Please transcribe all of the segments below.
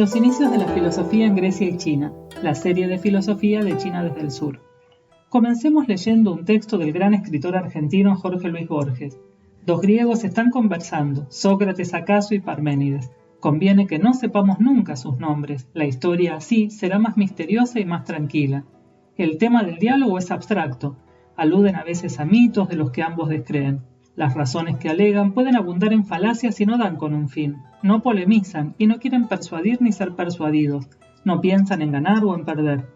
Los inicios de la filosofía en Grecia y China, la serie de filosofía de China desde el sur. Comencemos leyendo un texto del gran escritor argentino Jorge Luis Borges. Dos griegos están conversando, Sócrates acaso y Parménides. Conviene que no sepamos nunca sus nombres, la historia así será más misteriosa y más tranquila. El tema del diálogo es abstracto, aluden a veces a mitos de los que ambos descreen. Las razones que alegan pueden abundar en falacias y no dan con un fin. No polemizan y no quieren persuadir ni ser persuadidos. No piensan en ganar o en perder.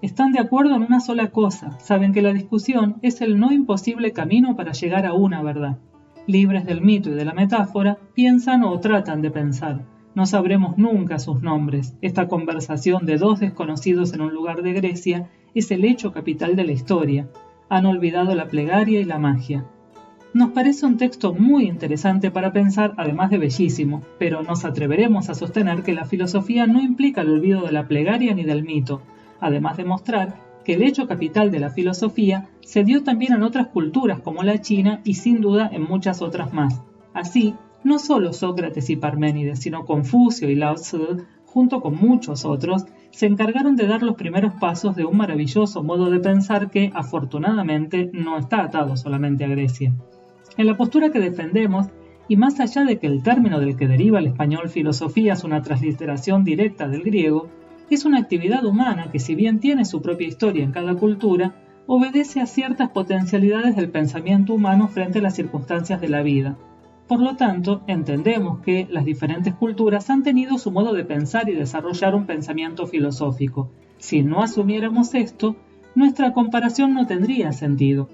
Están de acuerdo en una sola cosa. Saben que la discusión es el no imposible camino para llegar a una verdad. Libres del mito y de la metáfora, piensan o tratan de pensar. No sabremos nunca sus nombres. Esta conversación de dos desconocidos en un lugar de Grecia es el hecho capital de la historia. Han olvidado la plegaria y la magia. Nos parece un texto muy interesante para pensar, además de bellísimo, pero nos atreveremos a sostener que la filosofía no implica el olvido de la plegaria ni del mito, además de mostrar que el hecho capital de la filosofía se dio también en otras culturas como la China y sin duda en muchas otras más. Así, no solo Sócrates y Parménides, sino Confucio y Lao Tzu, junto con muchos otros, se encargaron de dar los primeros pasos de un maravilloso modo de pensar que, afortunadamente, no está atado solamente a Grecia. En la postura que defendemos, y más allá de que el término del que deriva el español filosofía es una transliteración directa del griego, es una actividad humana que, si bien tiene su propia historia en cada cultura, obedece a ciertas potencialidades del pensamiento humano frente a las circunstancias de la vida. Por lo tanto, entendemos que las diferentes culturas han tenido su modo de pensar y desarrollar un pensamiento filosófico. Si no asumiéramos esto, nuestra comparación no tendría sentido.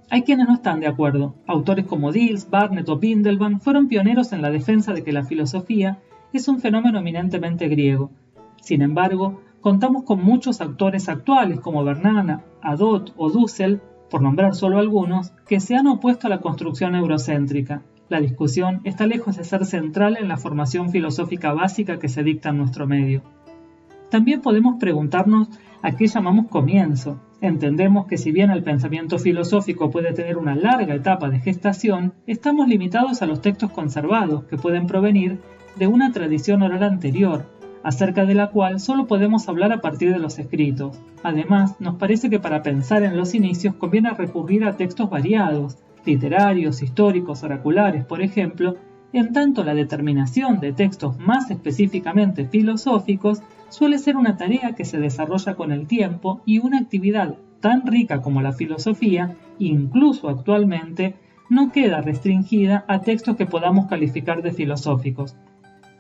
Hay quienes no están de acuerdo. Autores como Diels, Barnett o Windelband fueron pioneros en la defensa de que la filosofía es un fenómeno eminentemente griego. Sin embargo, contamos con muchos autores actuales como Bernanos, Hadot o Dussel, por nombrar solo algunos, que se han opuesto a la construcción eurocéntrica. La discusión está lejos de ser central en la formación filosófica básica que se dicta en nuestro medio. También podemos preguntarnos a qué llamamos comienzo. Entendemos que si bien el pensamiento filosófico puede tener una larga etapa de gestación, estamos limitados a los textos conservados que pueden provenir de una tradición oral anterior, acerca de la cual solo podemos hablar a partir de los escritos. Además, nos parece que para pensar en los inicios conviene recurrir a textos variados, literarios, históricos, oraculares, por ejemplo, en tanto la determinación de textos más específicamente filosóficos suele ser una tarea que se desarrolla con el tiempo y una actividad tan rica como la filosofía, incluso actualmente, no queda restringida a textos que podamos calificar de filosóficos.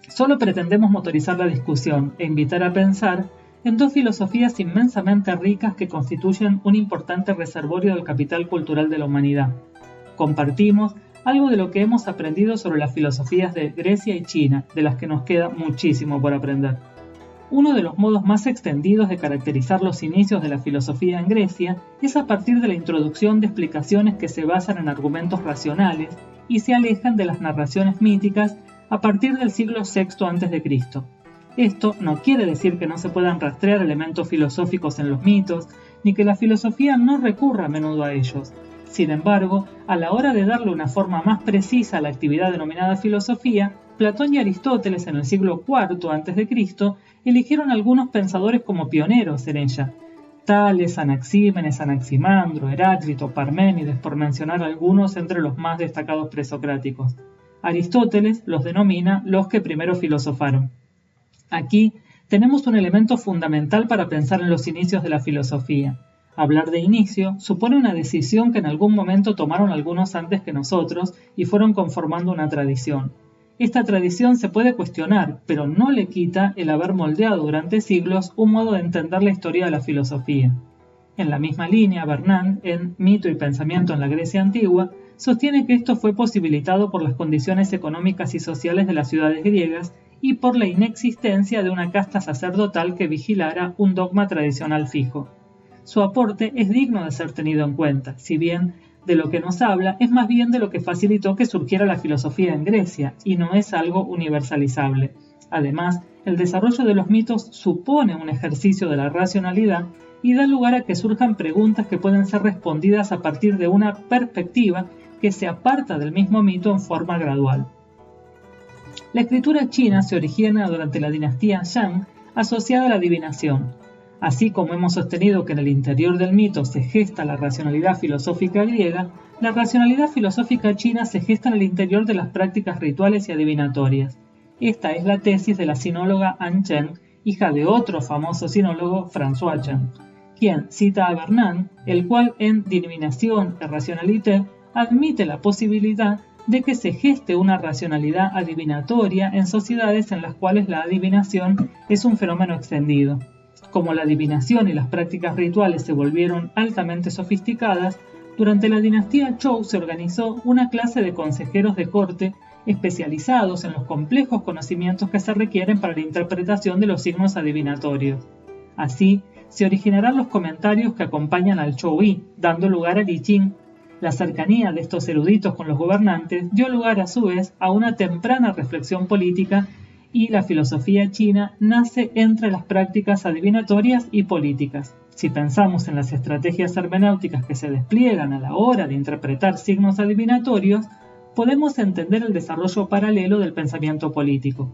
Solo pretendemos motorizar la discusión e invitar a pensar en dos filosofías inmensamente ricas que constituyen un importante reservorio del capital cultural de la humanidad. Compartimos algo de lo que hemos aprendido sobre las filosofías de Grecia y China, de las que nos queda muchísimo por aprender. Uno de los modos más extendidos de caracterizar los inicios de la filosofía en Grecia es a partir de la introducción de explicaciones que se basan en argumentos racionales y se alejan de las narraciones míticas a partir del siglo VI a.C. Esto no quiere decir que no se puedan rastrear elementos filosóficos en los mitos, ni que la filosofía no recurra a menudo a ellos. Sin embargo, a la hora de darle una forma más precisa a la actividad denominada filosofía, Platón y Aristóteles en el siglo IV a.C. eligieron algunos pensadores como pioneros en ella. Tales, Anaxímenes, Anaximandro, Heráclito, Parménides, por mencionar algunos entre los más destacados presocráticos. Aristóteles los denomina los que primero filosofaron. Aquí tenemos un elemento fundamental para pensar en los inicios de la filosofía. Hablar de inicio supone una decisión que en algún momento tomaron algunos antes que nosotros y fueron conformando una tradición. Esta tradición se puede cuestionar, pero no le quita el haber moldeado durante siglos un modo de entender la historia de la filosofía. En la misma línea, Bernanos, en Mito y Pensamiento en la Grecia Antigua, sostiene que esto fue posibilitado por las condiciones económicas y sociales de las ciudades griegas y por la inexistencia de una casta sacerdotal que vigilara un dogma tradicional fijo. Su aporte es digno de ser tenido en cuenta, si bien de lo que nos habla es más bien de lo que facilitó que surgiera la filosofía en Grecia, y no es algo universalizable. Además, el desarrollo de los mitos supone un ejercicio de la racionalidad y da lugar a que surjan preguntas que pueden ser respondidas a partir de una perspectiva que se aparta del mismo mito en forma gradual. La escritura china se origina durante la dinastía Shang, asociada a la adivinación. Así como hemos sostenido que en el interior del mito se gesta la racionalidad filosófica griega, la racionalidad filosófica china se gesta en el interior de las prácticas rituales y adivinatorias. Esta es la tesis de la sinóloga An Chen, hija de otro famoso sinólogo, François Chen, quien cita a Bernan, el cual en Divinación et Rationalité admite la posibilidad de que se geste una racionalidad adivinatoria en sociedades en las cuales la adivinación es un fenómeno extendido. Como la adivinación y las prácticas rituales se volvieron altamente sofisticadas, durante la dinastía Zhou se organizó una clase de consejeros de corte especializados en los complejos conocimientos que se requieren para la interpretación de los signos adivinatorios. Así, se originarán los comentarios que acompañan al Zhou-Yi, dando lugar al I Ching. La cercanía de estos eruditos con los gobernantes dio lugar a su vez a una temprana reflexión política y la filosofía china nace entre las prácticas adivinatorias y políticas. Si pensamos en las estrategias hermenéuticas que se despliegan a la hora de interpretar signos adivinatorios, podemos entender el desarrollo paralelo del pensamiento político.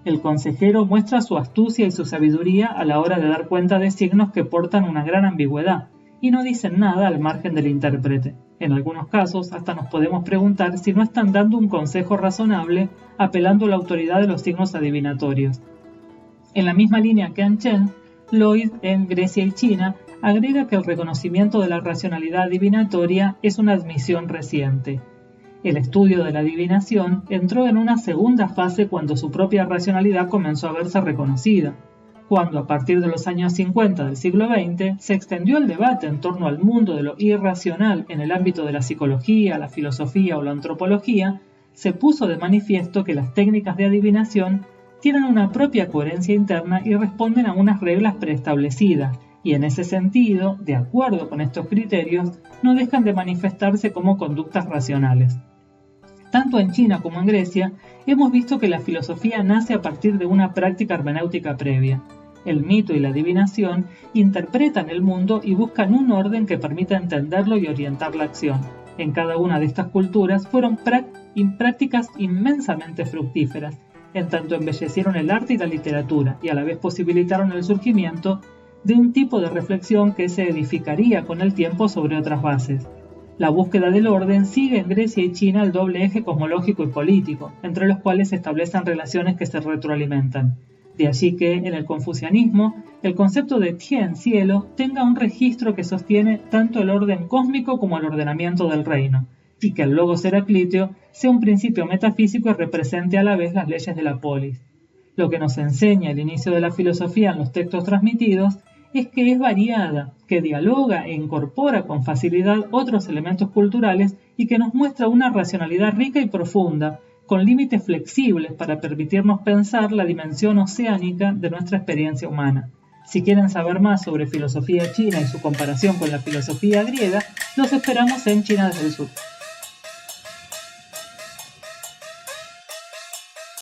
El consejero muestra su astucia y su sabiduría a la hora de dar cuenta de signos que portan una gran ambigüedad y no dicen nada al margen del intérprete. En algunos casos, hasta nos podemos preguntar si no están dando un consejo razonable apelando a la autoridad de los signos adivinatorios. En la misma línea que An Chen, Lloyd, en Grecia y China, agrega que el reconocimiento de la racionalidad adivinatoria es una admisión reciente. El estudio de la adivinación entró en una segunda fase cuando su propia racionalidad comenzó a verse reconocida, cuando a partir de los años 50 del siglo XX se extendió el debate en torno al mundo de lo irracional en el ámbito de la psicología, la filosofía o la antropología, se puso de manifiesto que las técnicas de adivinación tienen una propia coherencia interna y responden a unas reglas preestablecidas, y en ese sentido, de acuerdo con estos criterios, no dejan de manifestarse como conductas racionales. Tanto en China como en Grecia, hemos visto que la filosofía nace a partir de una práctica hermenéutica previa. El mito y la adivinación interpretan el mundo y buscan un orden que permita entenderlo y orientar la acción. En cada una de estas culturas fueron prácticas inmensamente fructíferas, en tanto embellecieron el arte y la literatura, y a la vez posibilitaron el surgimiento de un tipo de reflexión que se edificaría con el tiempo sobre otras bases. La búsqueda del orden sigue en Grecia y China el doble eje cosmológico y político, entre los cuales se establecen relaciones que se retroalimentan. De allí que, en el confucianismo, el concepto de Tien, cielo, tenga un registro que sostiene tanto el orden cósmico como el ordenamiento del reino, y que el logos heraclíteo sea un principio metafísico y represente a la vez las leyes de la polis. Lo que nos enseña el inicio de la filosofía en los textos transmitidos es que es variada, que dialoga e incorpora con facilidad otros elementos culturales y que nos muestra una racionalidad rica y profunda, con límites flexibles para permitirnos pensar la dimensión oceánica de nuestra experiencia humana. Si quieren saber más sobre filosofía china y su comparación con la filosofía griega, los esperamos en China desde el Sur.